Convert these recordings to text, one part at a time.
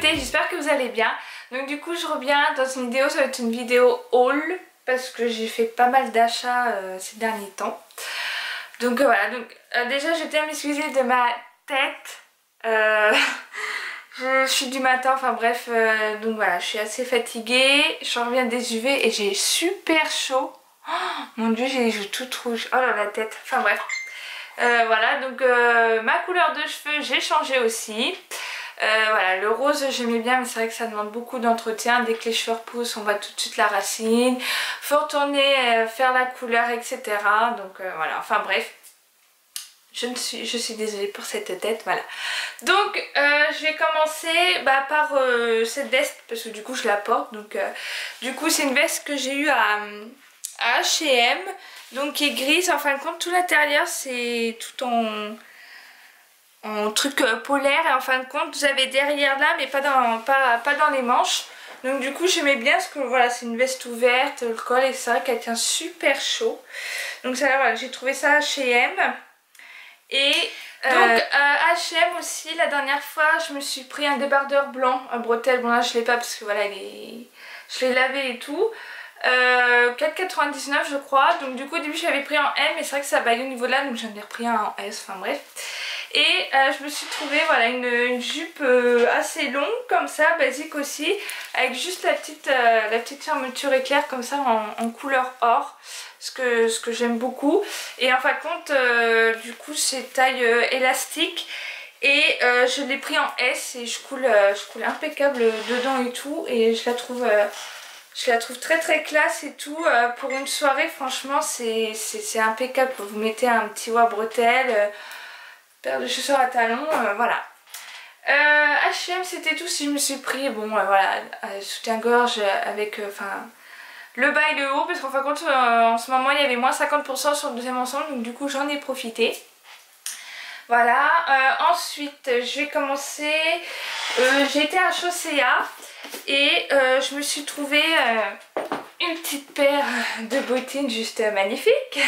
communauté, j'espère que vous allez bien. Donc du coup je reviens dans une vidéo, ça va être une vidéo haul parce que j'ai fait pas mal d'achats ces derniers temps. Donc voilà, déjà je tiens à m'excuser de ma tête. Je suis du matin, enfin bref, donc voilà, je suis assez fatiguée, je reviens des UV et j'ai super chaud. Oh, mon dieu, j'ai les joues toutes rouges, oh là la tête, enfin bref. Voilà, donc ma couleur de cheveux j'ai changé aussi. Voilà, le rose j'aimais bien mais c'est vrai que ça demande beaucoup d'entretien. Dès que les cheveux repoussent on voit tout de suite la racine. Faut retourner faire la couleur, etc. Donc voilà, enfin bref. Je suis désolée pour cette tête, voilà. Donc je vais commencer par cette veste parce que du coup je la porte. Donc du coup c'est une veste que j'ai eue à H&M, donc qui est grise. En fin de compte tout l'intérieur c'est tout en truc polaire et en fin de compte vous avez derrière là mais pas dans les manches. Donc du coup j'aimais bien parce que voilà c'est une veste ouverte, le col et c'est vrai qu'elle tient super chaud. Donc ça voilà, j'ai trouvé ça à H&M. Et donc H&M aussi, la dernière fois je me suis pris un débardeur blanc, un bretelle. Bon là je l'ai pas parce que voilà je l'ai lavé et tout. 4,99 je crois. Donc du coup au début je l'avais pris en M et c'est vrai que ça baille au niveau de là, donc j'en ai repris un en S, enfin bref. Et je me suis trouvé voilà une jupe assez longue comme ça, basique aussi, avec juste la petite fermeture éclair comme ça en couleur or, ce que j'aime beaucoup. Et en fin de compte du coup c'est taille élastique et je l'ai pris en S et je coule impeccable dedans et tout, et je la trouve très très classe et tout. Pour une soirée franchement c'est impeccable. Vous mettez un petit haut à bretelles, paire de chaussures à talons, voilà. H&M c'était tout. Si je me suis pris voilà soutien-gorge avec le bas et le haut, parce qu'en fin de compte en ce moment il y avait moins 50% sur le deuxième ensemble, donc du coup j'en ai profité. Voilà, ensuite je vais commencer. J'ai été à Chaussea et je me suis trouvé une petite paire de bottines juste magnifique.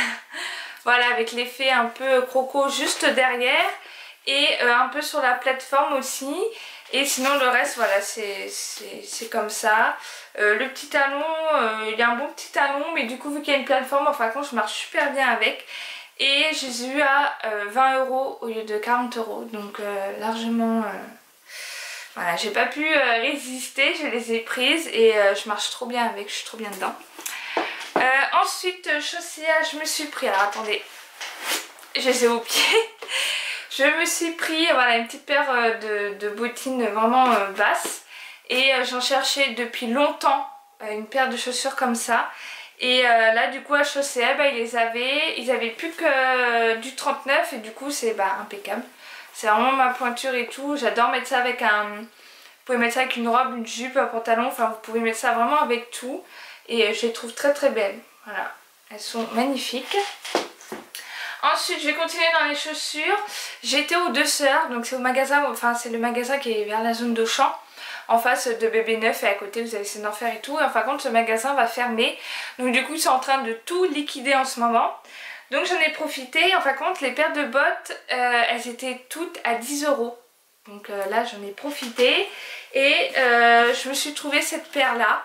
Voilà, avec l'effet un peu croco juste derrière et un peu sur la plateforme aussi. Et sinon le reste voilà c'est comme ça. Le petit talon, il y a un bon petit talon, mais du coup vu qu'il y a une plateforme, en fin de compte je marche super bien avec. Et je les ai eu à 20 € au lieu de 40 €, donc largement voilà, j'ai pas pu résister, je les ai prises et je marche trop bien avec, je suis trop bien dedans. Ensuite Chaussea, je me suis pris, alors attendez, je les ai au pied. Je me suis pris voilà une petite paire de bottines vraiment basses et j'en cherchais depuis longtemps une paire de chaussures comme ça. Et là du coup à Chaussea ils avaient plus que du 39 et du coup c'est impeccable. C'est vraiment ma pointure et tout, j'adore mettre ça avec vous pouvez mettre ça avec une robe, une jupe, un pantalon, enfin vous pouvez mettre ça vraiment avec tout. Et je les trouve très très belles, voilà, elles sont magnifiques. Ensuite je vais continuer dans les chaussures. J'étais aux Deux Sœurs, donc c'est au magasin, enfin c'est le magasin qui est vers la zone d'Auchan, en face de Bébé Neuf, et à côté vous avez essayé d'en faire et tout. Et en fin de compte ce magasin va fermer, donc du coup ils sont en train de tout liquider en ce moment. Donc j'en ai profité. En fin de compte les paires de bottes elles étaient toutes à 10 €. Donc là j'en ai profité et je me suis trouvé cette paire là.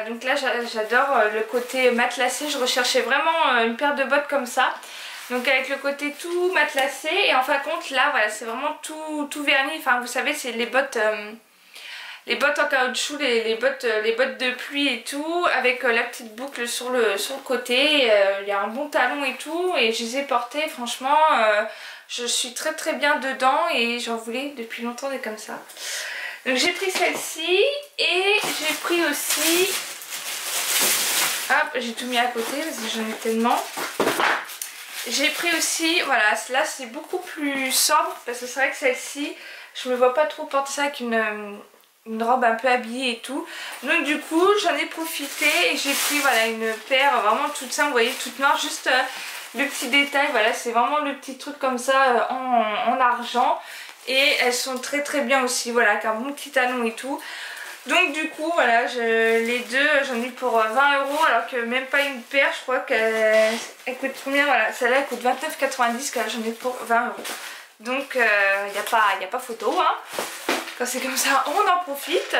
Donc là j'adore le côté matelassé, je recherchais vraiment une paire de bottes comme ça. Donc avec le côté tout matelassé et en fin de compte là voilà c'est vraiment tout verni. Enfin vous savez c'est les bottes en caoutchouc, les bottes de pluie et tout, avec la petite boucle sur le côté. Il y a un bon talon et tout et je les ai portées franchement. Je suis très très bien dedans et j'en voulais depuis longtemps des comme ça. Donc j'ai pris celle-ci et j'ai pris aussi, hop j'ai tout mis à côté parce que j'en ai tellement. J'ai pris aussi, voilà là c'est beaucoup plus sobre parce que c'est vrai que celle-ci je me vois pas trop porter ça avec une robe un peu habillée et tout. Donc du coup j'en ai profité et j'ai pris voilà une paire vraiment toute simple, vous voyez, toute noire, juste le petit détail, voilà c'est vraiment le petit truc comme ça en argent. Et elles sont très très bien aussi, voilà, avec un bon petit talon et tout. Donc du coup voilà, les deux j'en ai pour 20 € alors que même pas une paire, je crois qu'elle coûte combien, voilà, celle-là elle coûte 29,90, que j'en ai pour 20 €. Donc il n'y a pas photo hein. quand c'est comme ça on en profite.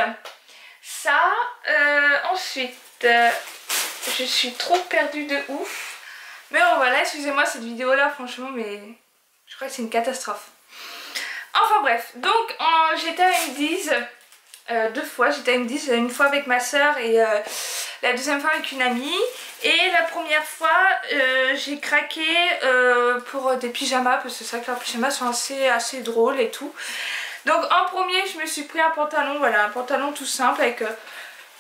Ça, ensuite je suis trop perdue de ouf. Mais bon voilà, excusez-moi cette vidéo là franchement, mais je crois que c'est une catastrophe. Enfin bref, donc j'étais à Indies 2 fois, j'étais à Indies une fois avec ma soeur et la deuxième fois avec une amie. Et la première fois j'ai craqué pour des pyjamas, parce que c'est vrai que leurs pyjamas sont assez drôles et tout. Donc en premier je me suis pris un pantalon, voilà, un pantalon tout simple avec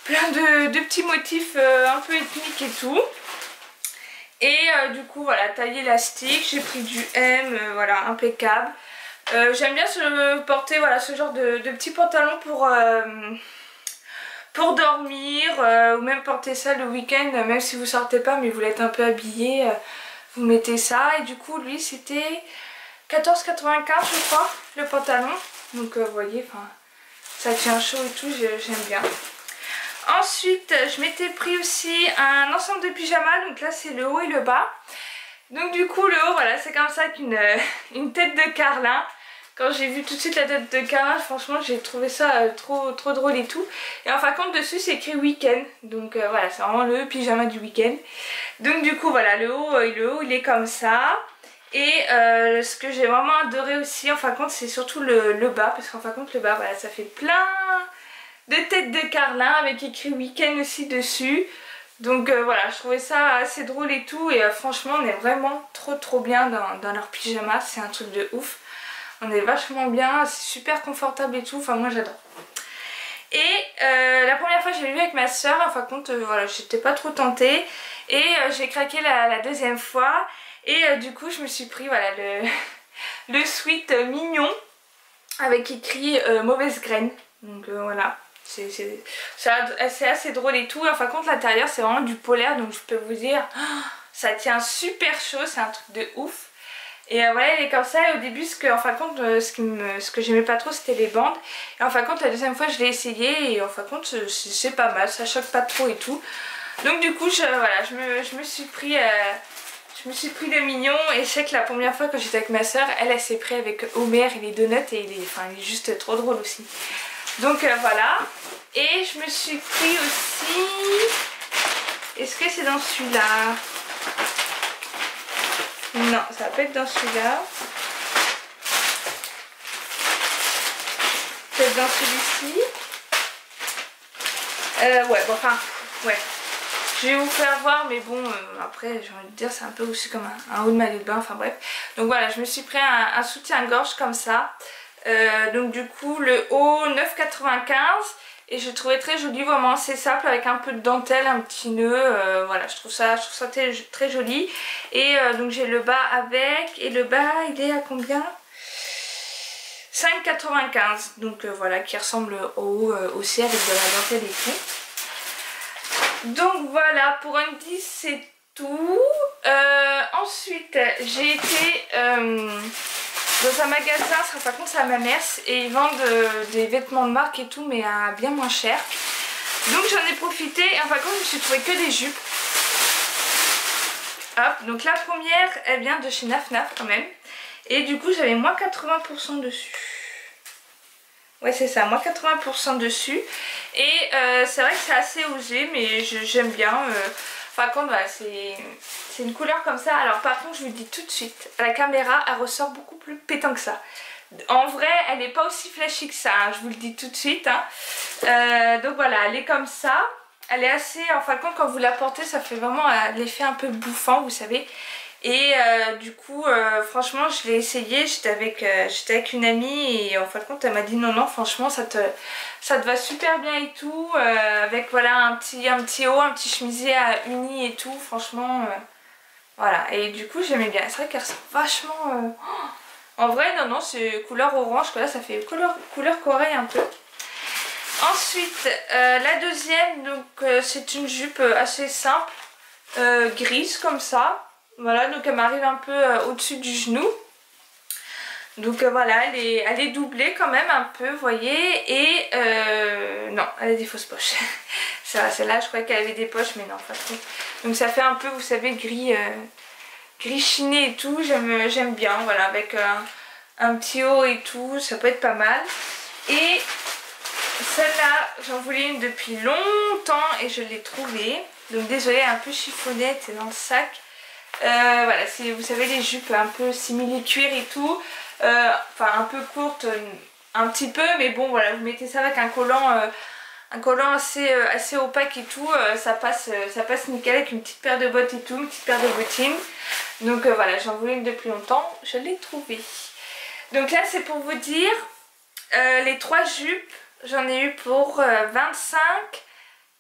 plein de petits motifs un peu ethniques et tout. Et du coup voilà, taille élastique, j'ai pris du M, voilà, impeccable. J'aime bien porter voilà, ce genre de petits pantalons pour dormir, ou même porter ça le week-end, même si vous sortez pas mais vous l'êtes un peu habillé, vous mettez ça. Et du coup lui c'était 14,95 je crois le pantalon. Donc vous voyez, ça tient chaud et tout, j'aime bien. Ensuite je m'étais pris aussi un ensemble de pyjamas, donc là c'est le haut et le bas. Donc du coup le haut voilà, c'est comme ça qu'une une tête de carlin. Quand j'ai vu tout de suite la tête de carlin, franchement j'ai trouvé ça trop drôle et tout. Et en fin de compte dessus c'est écrit week-end. Donc voilà, c'est vraiment le pyjama du week-end. Donc du coup voilà, le haut il est comme ça. Et ce que j'ai vraiment adoré aussi en fin de compte c'est surtout le bas. Parce qu'en fin de compte le bas voilà, ça fait plein de têtes de carlin avec écrit week-end aussi dessus. Donc voilà, je trouvais ça assez drôle et tout. Et franchement on est vraiment trop bien dans leur pyjama, c'est un truc de ouf. On est vachement bien, c'est super confortable et tout, enfin moi j'adore. Et la première fois je l'ai vu avec ma soeur, en fin de compte voilà, j'étais pas trop tentée. Et j'ai craqué la deuxième fois. Et du coup je me suis pris voilà, le sweat mignon avec écrit mauvaise graine. Donc voilà, c'est assez drôle et tout. Et en fin de compte l'intérieur c'est vraiment du polaire, donc je peux vous dire, ça tient super chaud, c'est un truc de ouf. Et voilà, il est comme ça. Et au début, en fin de compte, ce que j'aimais pas trop, c'était les bandes. Et en fin de compte, la deuxième fois, je l'ai essayé. Et en fin de compte, c'est pas mal, ça choque pas trop et tout. Donc du coup, voilà, je me suis pris le mignon. Et je sais que la première fois que j'étais avec ma soeur, elle s'est pris avec Homer et les donuts. Et il est juste trop drôle aussi. Donc voilà. Et je me suis pris aussi... Est-ce que c'est dans celui-là ? Non, ça va pas être dans celui-là. Peut-être dans celui-ci. Ouais, bon, enfin, ouais. Je vais vous faire voir, mais bon, après, j'ai envie de dire, c'est un peu aussi comme un haut de maillot de bain, enfin bref. Donc voilà, je me suis pris un soutien-gorge comme ça. Donc du coup, le haut 9,95. Et je trouvais très joli, vraiment assez simple avec un peu de dentelle, un petit nœud. Voilà, je trouve ça très joli. Et donc j'ai le bas avec. Et le bas, il est à combien ? 5,95. Donc voilà, qui ressemble au haut aussi avec de la dentelle et tout. Donc voilà, pour Undies c'est tout. Ensuite, j'ai été... dans un magasin, par contre c'est à Mamers, et ils vendent des vêtements de marque et tout, mais à bien moins cher. Donc j'en ai profité et en fin de compte je me suis trouvé que des jupes. Hop, donc la première elle vient de chez Naf Naf quand même. Et du coup j'avais moins 80% dessus. Ouais c'est ça, moins 80% dessus. Et c'est vrai que c'est assez osé, mais j'aime bien. Par contre voilà, c'est une couleur comme ça. Alors par contre je vous dis tout de suite, à la caméra elle ressort beaucoup plus pétant que ça. En vrai elle n'est pas aussi flashy que ça, hein, je vous le dis tout de suite. Hein. Donc voilà, elle est comme ça. Elle est assez, en fin de compte quand vous la portez ça fait vraiment l'effet un peu bouffant vous savez. Et du coup franchement je l'ai essayé, j'étais avec une amie et en fin de compte elle m'a dit non franchement ça te va super bien et tout, avec voilà un petit haut, un petit chemisier à uni et tout, franchement voilà. Et du coup j'aimais bien, c'est vrai qu'elle ressemble vachement en vrai non c'est couleur orange, que là ça fait couleur corail un peu. Ensuite la deuxième, donc c'est une jupe assez simple, grise comme ça. Voilà, donc elle m'arrive un peu au-dessus du genou. Donc voilà, elle est doublée quand même un peu, vous voyez. Et non, elle a des fausses poches. C'est vrai, celle-là, je croyais qu'elle avait des poches, mais non, pas trop. Donc ça fait un peu, vous savez, gris chiné et tout. J'aime bien, voilà, avec un petit haut et tout, ça peut être pas mal. Et celle-là, j'en voulais une depuis longtemps et je l'ai trouvée. Donc désolée, un peu chiffonnette, c'est dans le sac. Voilà, c'est, vous savez, les jupes un peu simili cuir et tout. Enfin un peu courte, un petit peu, mais bon voilà, vous mettez ça avec un collant assez opaque et tout, ça passe nickel avec une petite paire de bottes et tout, une petite paire de bottines. Donc voilà, j'en voulais une depuis longtemps, je l'ai trouvée. Donc là c'est pour vous dire, les 3 jupes, j'en ai eu pour 25.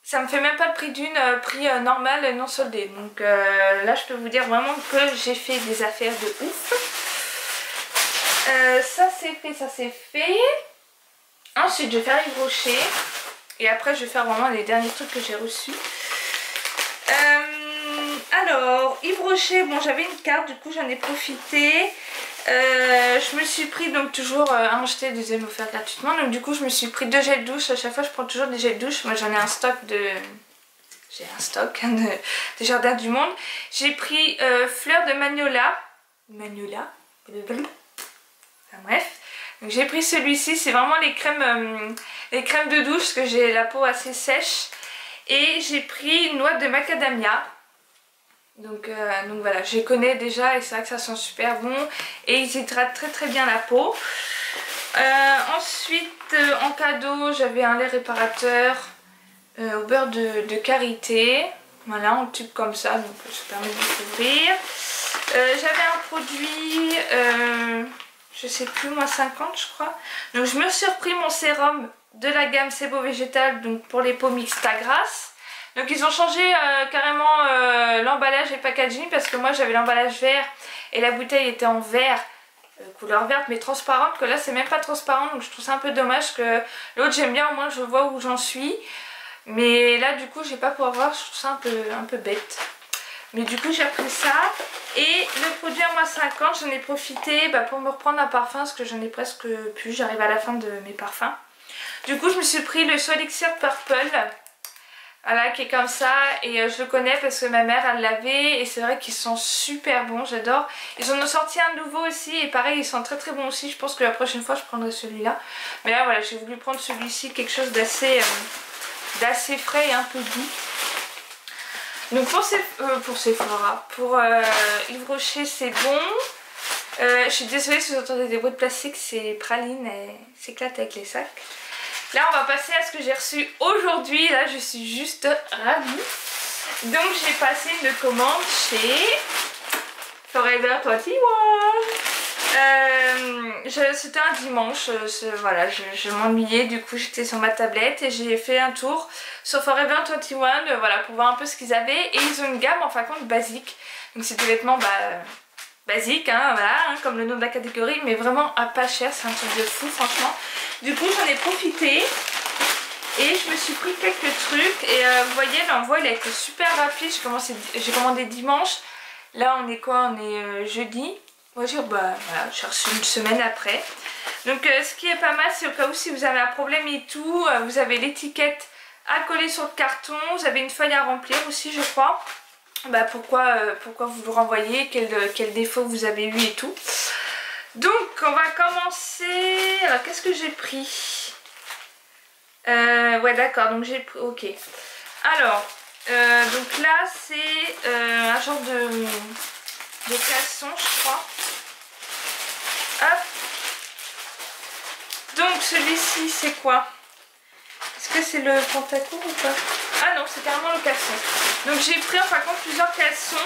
Ça me fait même pas le prix d'une, prix normal non soldé. Donc là je peux vous dire vraiment que j'ai fait des affaires de ouf. Ça c'est fait, ça c'est fait. Ensuite je vais faire Yves Rocher. Et après je vais faire vraiment les derniers trucs que j'ai reçus. Alors Yves Rocher, bon j'avais une carte, du coup j'en ai profité. Je me suis pris donc toujours un jeté, deuxième offert gratuitement. Donc du coup je me suis pris 2 gels douche. À chaque fois je prends toujours des gels douche. Moi j'en ai un stock de... J'ai un stock de Jardin du Monde. J'ai pris fleur de Magnolia. Magnolia. Enfin bref. Donc j'ai pris celui-ci. C'est vraiment les crèmes de douche parce que j'ai la peau assez sèche. Et j'ai pris noix de macadamia. Donc voilà, je les connais déjà et c'est vrai que ça sent super bon. Et ils hydratent très très bien la peau. Ensuite, en cadeau, j'avais un lait réparateur au beurre de karité. Voilà, en tube comme ça, donc ça permet de découvrir. J'avais un produit, je sais plus, moins 50 je crois. Donc je me suis repris mon sérum de la gamme Sebo Végétal, donc pour les peaux mixtes à grasse. Donc ils ont changé carrément l'emballage et le packaging parce que moi j'avais l'emballage vert et la bouteille était en verre, couleur verte mais transparente, que là c'est même pas transparent, donc je trouve ça un peu dommage. Que l'autre j'aime bien, au moins je vois où j'en suis, mais là du coup j'ai pas pouvoir voir, je trouve ça un peu bête. Mais du coup j'ai pris ça. Et le produit à moins 50, j'en ai profité pour me reprendre un parfum parce que j'en ai presque plus, j'arrive à la fin de mes parfums. Du coup je me suis pris le Soin Elixir Purple. Voilà, qui est comme ça, et je le connais parce que ma mère elle l'avait et c'est vrai qu'ils sont super bons, j'adore. Ils en ont sorti un nouveau aussi et pareil ils sont très très bons aussi. Je pense que la prochaine fois je prendrai celui-là, mais là voilà, j'ai voulu prendre celui-ci, quelque chose d'assez frais et un peu doux. Donc pour Sephora, pour Yves Rocher c'est bon. Je suis désolée si vous entendez des bruits de plastique, c'est Praline, elle s'éclate avec les sacs. Là on va passer à ce que j'ai reçu aujourd'hui. Là je suis juste ravie. Donc j'ai passé une commande chez Forever 21. C'était un dimanche, voilà, je m'ennuyais, du coup j'étais sur ma tablette et j'ai fait un tour sur Forever 21 voilà, pour voir un peu ce qu'ils avaient. Et ils ont une gamme en fin de compte basique. Donc c'est des vêtements basiques, hein, voilà, hein, comme le nom de la catégorie, mais vraiment à pas cher, c'est un truc de fou franchement. Du coup j'en ai profité et je me suis pris quelques trucs. Et vous voyez l'envoi il a été super rapide. J'ai commandé dimanche. Là on est quoi? On est jeudi. Moi voilà, j'ai reçu une semaine après. Donc ce qui est pas mal, c'est au cas où si vous avez un problème et tout, vous avez l'étiquette à coller sur le carton. Vous avez une feuille à remplir aussi je crois. Pourquoi vous le renvoyez, quel défaut vous avez eu et tout. Donc on va commencer. Alors qu'est-ce que j'ai pris? Ouais d'accord, donc j'ai pris, ok. Alors donc là c'est un genre de caleçon je crois. Hop. Donc celui-ci c'est quoi? Est-ce que c'est le pantacourt ou pas? Ah non, c'est carrément le caleçon. Donc j'ai pris en fin de compte plusieurs caleçons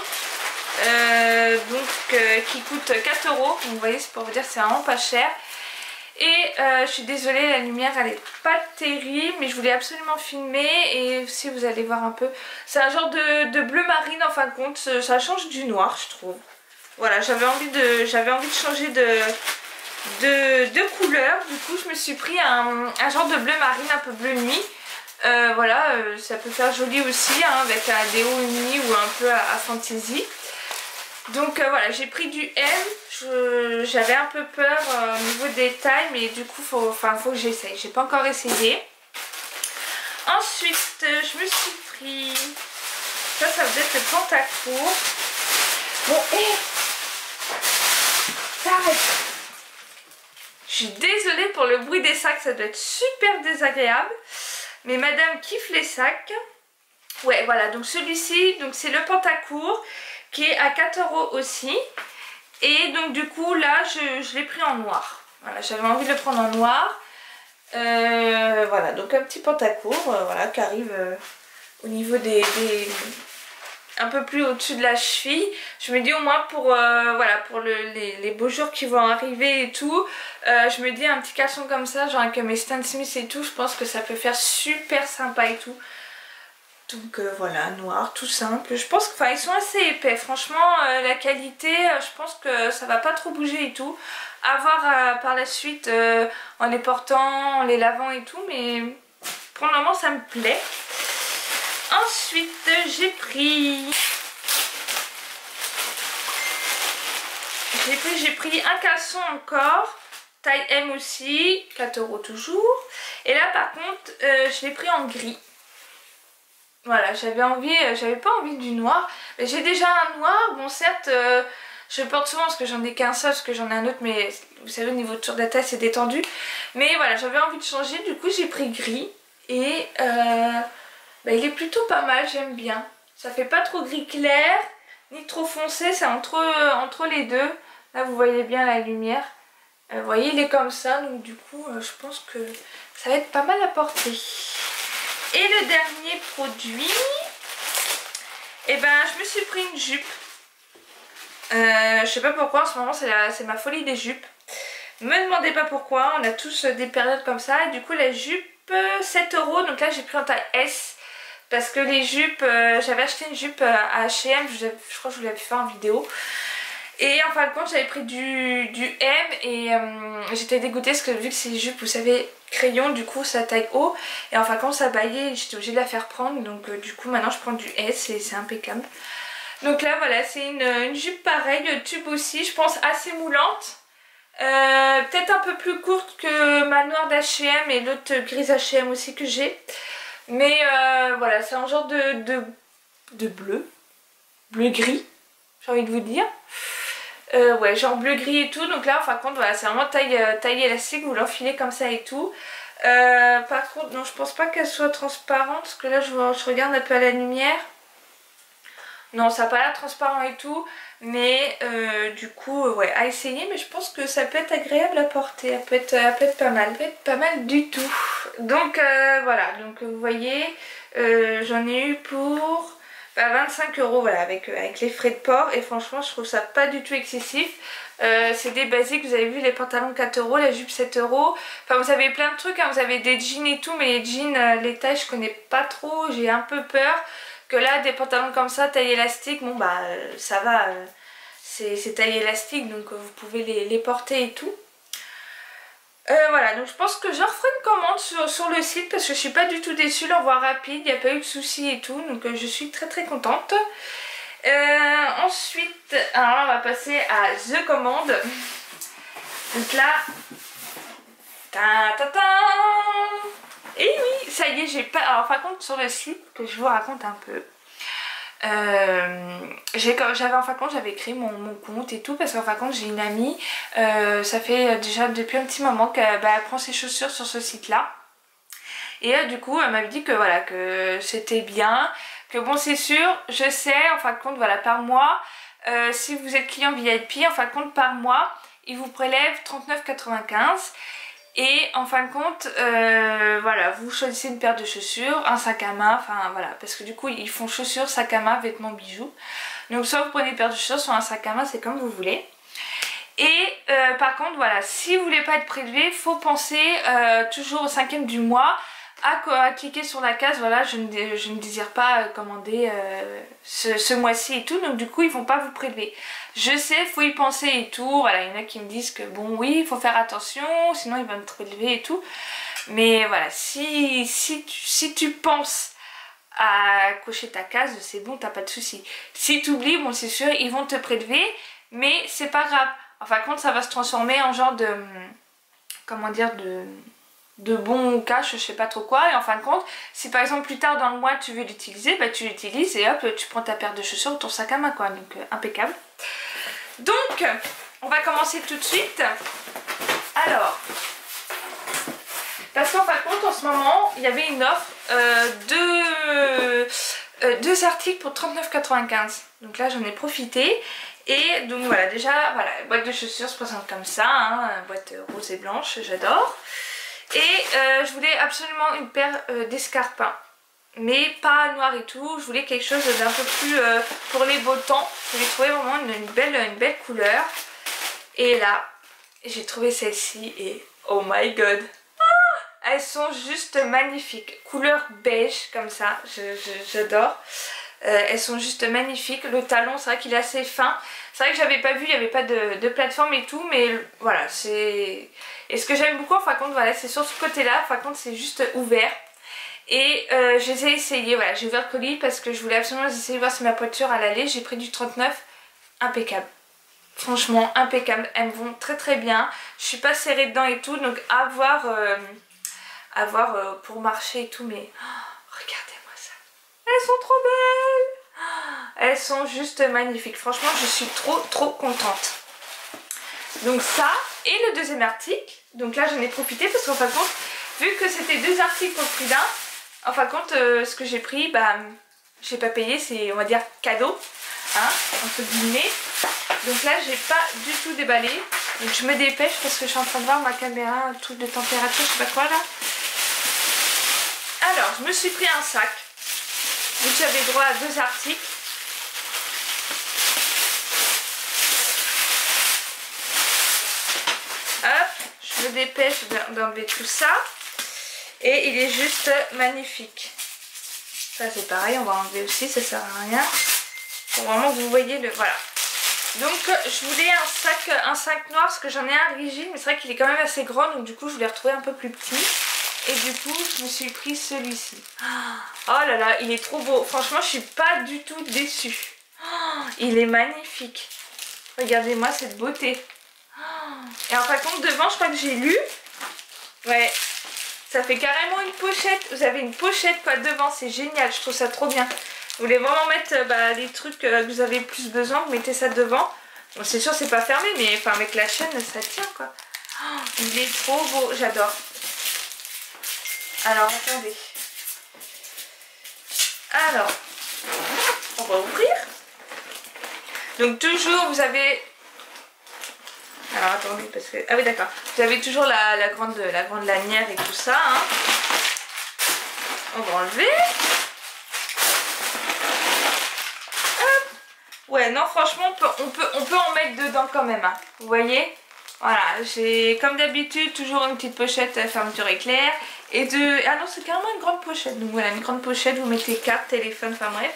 qui coûtent 4 €. Donc vous voyez, c'est pour vous dire, c'est vraiment pas cher. Et je suis désolée, la lumière elle est pas terrible, mais je voulais absolument filmer. Et si vous allez voir un peu, c'est un genre de bleu marine en fin de compte. Ça change du noir je trouve. Voilà, j'avais envie de changer de couleur. Du coup je me suis pris un genre de bleu marine, un peu bleu nuit. Voilà, ça peut faire joli aussi hein, avec des hauts unis ou un peu à fantaisie. Donc voilà, j'ai pris du M. J'avais un peu peur au niveau des tailles, mais du coup faut que j'essaye. J'ai pas encore essayé. Ensuite je me suis pris ça vous être le pantacourt. Bon, t'arrête. Je Je suis désolée pour le bruit des sacs, ça doit être super désagréable. Mais madame kiffe les sacs. Ouais, voilà, donc celui-ci, c'est le pantacourt qui est à 4 € aussi. Et donc du coup, là, je l'ai pris en noir. Voilà, j'avais envie de le prendre en noir. Voilà, donc un petit pantacourt, voilà, qui arrive au niveau un peu plus au-dessus de la cheville. Je me dis au moins pour, voilà, pour les beaux jours qui vont arriver et tout, je me dis un petit caleçon comme ça, genre avec mes Stan Smith et tout, je pense que ça peut faire super sympa et tout. Donc voilà, noir, tout simple. Je pense qu'ils sont assez épais. Franchement, la qualité, je pense que ça va pas trop bouger et tout. À voir par la suite en les portant, en les lavant et tout. Mais pour le moment, ça me plaît. Ensuite, j'ai pris un caleçon encore. Taille M aussi, 4 € toujours. Et là, par contre, je l'ai pris en gris. Voilà, j'avais pas envie du noir, mais j'ai déjà un noir. Bon, certes, je le porte souvent parce que j'en ai qu'un seul, parce que j'en ai un autre, mais vous savez, au niveau de la taille, c'est détendu. Mais voilà, j'avais envie de changer, du coup, j'ai pris gris. Et il est plutôt pas mal, j'aime bien. Ça fait pas trop gris clair, ni trop foncé, c'est entre les deux. Là, vous voyez bien la lumière. Vous voyez, il est comme ça, donc du coup, je pense que ça va être pas mal à porter. Et le dernier produit, eh ben, je me suis pris une jupe. Je sais pas pourquoi, en ce moment c'est ma folie des jupes. Ne me demandez pas pourquoi, on a tous des périodes comme ça. Et du coup la jupe, 7 €, donc là j'ai pris en taille S. Parce que les jupes, j'avais acheté une jupe à H&M, je crois que je vous l'avais fait en vidéo. Et en fin de compte j'avais pris du M et j'étais dégoûtée parce que vu que c'est des jupes, vous savez, crayon, du coup ça taille haut. Et en fin de compte ça baillait, j'étais obligée de la faire prendre. Donc du coup maintenant je prends du S et c'est impeccable. Donc là voilà, c'est une jupe pareille, tube aussi, je pense assez moulante. Peut-être un peu plus courte que ma noire d'H&M et l'autre grise H&M aussi que j'ai. Mais voilà, c'est un genre de bleu-gris, j'ai envie de vous dire. Ouais, genre bleu-gris et tout. Donc là, en fin de compte, voilà, c'est vraiment taille élastique, vous l'enfilez comme ça et tout. Par contre, non, je pense pas qu'elle soit transparente, parce que là, je regarde un peu à la lumière. Non, ça n'a pas l'air transparent et tout. Mais du coup, ouais, à essayer. Mais je pense que ça peut être agréable à porter. Elle peut être pas mal. Elle peut être pas mal du tout. Donc voilà, donc vous voyez, j'en ai eu pour 25 €, voilà, avec les frais de port. Et franchement, je trouve ça pas du tout excessif. C'est des basiques, vous avez vu, les pantalons 4 €, la jupe 7 €. Enfin, vous avez plein de trucs, hein, vous avez des jeans et tout. Mais les jeans, les tailles, je connais pas trop. J'ai un peu peur. Que là, des pantalons comme ça, taille élastique, bon bah ça va, c'est taille élastique, donc vous pouvez les porter et tout. Voilà, donc je pense que je referai une commande sur le site parce que je suis pas du tout déçue, l'envoi rapide, il n'y a pas eu de soucis et tout, donc je suis très très contente. Ensuite, alors là on va passer à The Commande. Donc là, et oui, ça y est, j'ai pas... Alors par contre sur le site, que je vous raconte un peu, j'avais en fin de compte, j'avais créé mon compte et tout, parce qu'en fin de compte j'ai une amie, ça fait déjà depuis un petit moment qu'elle prend ses chaussures sur ce site là. Et du coup elle m'avait dit que voilà, que c'était bien, que bon c'est sûr, je sais, en fin de compte voilà, par mois, si vous êtes client VIP, en fin de compte par mois, ils vous prélèvent 39,95 €. Et en fin de compte, voilà, vous choisissez une paire de chaussures, un sac à main, enfin voilà, parce que du coup ils font chaussures, sac à main, vêtements, bijoux. Donc soit vous prenez une paire de chaussures, soit un sac à main, c'est comme vous voulez. Et par contre, voilà, si vous voulez pas être prélevé, il faut penser toujours au 5e du mois à cliquer sur la case, voilà, je ne désire pas commander ce mois-ci et tout, donc du coup ils vont pas vous prélever. Je sais, il faut y penser et tout, voilà, il y en a qui me disent que bon oui, il faut faire attention, sinon ils vont te prélever et tout. Mais voilà, si tu penses à cocher ta case, c'est bon, t'as pas de souci. Si tu oublies, bon c'est sûr, ils vont te prélever, mais c'est pas grave. En fin de compte, ça va se transformer en genre de... comment dire, de bon cash, je sais pas trop quoi. Et en fin de compte, si par exemple plus tard dans le mois tu veux l'utiliser, bah tu l'utilises et hop, tu prends ta paire de chaussures ou ton sac à main quoi. Donc impeccable. Donc on va commencer tout de suite Alors, parce qu'en fin de compte en ce moment il y avait une offre deux articles pour 39,95 €. Donc là j'en ai profité. Et donc voilà, déjà voilà, la boîte de chaussures se présente comme ça, hein, boîte rose et blanche, j'adore. Et je voulais absolument une paire d'escarpins, mais pas noir et tout. Je voulais quelque chose d'un peu plus pour les beaux temps. Je voulais trouver vraiment une belle couleur. Et là j'ai trouvé celle-ci et oh my god, elles sont juste magnifiques, couleur beige comme ça, j'adore. Elles sont juste magnifiques. Le talon, c'est vrai qu'il est assez fin. C'est vrai que j'avais pas vu, il n'y avait pas de plateforme et tout, mais voilà, c'est... Et ce que j'aime beaucoup, en fin de compte, voilà, c'est sur ce côté-là, en fin de compte, c'est juste ouvert. Et je les ai essayés, voilà, j'ai ouvert le colis parce que je voulais absolument essayer de voir si ma pointure à l'aller. J'ai pris du 39, impeccable. Franchement, impeccable. Elles me vont très bien. Je suis pas serrée dedans et tout, donc à voir pour marcher et tout, mais regardez-moi ça. Elles sont trop belles. Elles sont juste magnifiques. Franchement, je suis trop contente. Donc ça, et le deuxième article. Donc là, j'en ai profité parce qu'en fin de compte, vu que c'était deux articles pour le prix d'un, en fin de compte, ce que j'ai pris, bah, j'ai pas payé, c'est, on va dire, cadeau, hein, entre guillemets. Donc là, j'ai pas du tout déballé. Donc je me dépêche parce que je suis en train de voir ma caméra, un truc de température, je sais pas quoi là. Alors, je me suis pris un sac. Donc j'avais droit à deux articles. Hop, je me dépêche d'enlever tout ça. Et il est juste magnifique. Ça c'est pareil, on va enlever aussi, ça sert à rien. Pour vraiment que vous voyez le... Voilà. Donc je voulais un sac noir parce que j'en ai un rigide, mais c'est vrai qu'il est quand même assez grand, donc du coup je voulais retrouver un peu plus petit. Et du coup je me suis pris celui-ci. Oh là là, il est trop beau. Franchement je suis pas du tout déçue. Oh, il est magnifique. Regardez-moi cette beauté. Et en fin de compte devant je crois que j'ai lu. Ouais, ça fait carrément une pochette. Vous avez une pochette quoi devant, c'est génial, je trouve ça trop bien. Vous voulez vraiment mettre les trucs que vous avez plus besoin, vous mettez ça devant. Bon, c'est sûr c'est pas fermé, mais enfin, avec la chaîne ça tient quoi. Oh, il est trop beau, j'adore. Alors attendez. Alors, on va ouvrir. Donc toujours vous avez... Alors attendez parce que... Ah oui d'accord. Vous avez toujours la grande lanière et tout ça. Hein. On va enlever. Ouais, non, franchement, on peut en mettre dedans quand même, hein. Vous voyez? Voilà, j'ai comme d'habitude toujours une petite pochette à fermeture éclair. Et ah non, c'est carrément une grande pochette. Donc voilà, une grande pochette, vous mettez carte, téléphone, enfin bref.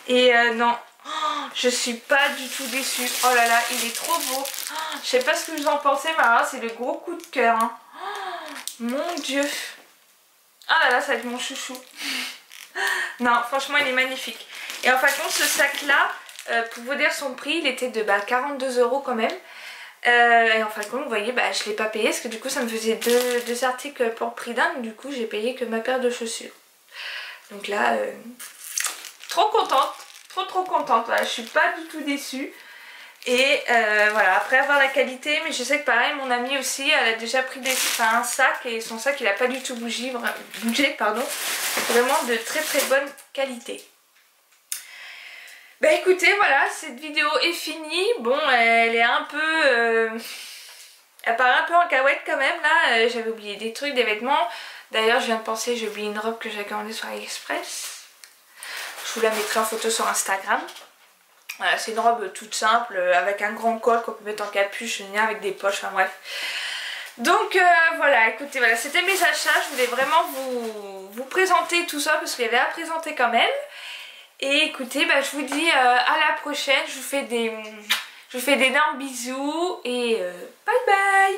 Et non, oh, je suis pas du tout déçue. Oh là là, il est trop beau. Oh, je sais pas ce que vous en pensez, mais alors c'est le gros coup de cœur. Hein. Oh, mon Dieu. Ah là là, ça va être mon chouchou. Non, franchement, il est magnifique. Et en fin de compte, ce sac-là... pour vous dire son prix, il était de 42 € quand même. Et en fin de compte, vous voyez, je ne l'ai pas payé parce que du coup ça me faisait deux articles pour le prix d'un. Donc du coup j'ai payé que ma paire de chaussures. Donc là, trop contente, trop contente. Voilà, je suis pas du tout déçue. Et voilà, après avoir la qualité, mais je sais que pareil, mon amie aussi, elle a déjà pris un sac et son sac il n'a pas du tout bougé, pardon. Vraiment de très bonne qualité. Bah écoutez, voilà, cette vidéo est finie. Bon, elle est un peu... elle paraît un peu en cacahuète quand même, là. J'avais oublié des trucs, des vêtements. D'ailleurs, je viens de penser, j'ai oublié une robe que j'ai commandée sur AliExpress. Je vous la mettrai en photo sur Instagram. Voilà, c'est une robe toute simple, avec un grand col qu'on peut mettre en capuche, avec des poches, enfin bref. Donc voilà, écoutez, voilà, c'était mes achats. Je voulais vraiment vous présenter tout ça, parce qu'il y avait à présenter quand même. Et écoutez, je vous dis à la prochaine, je vous fais d'énormes bisous et bye bye.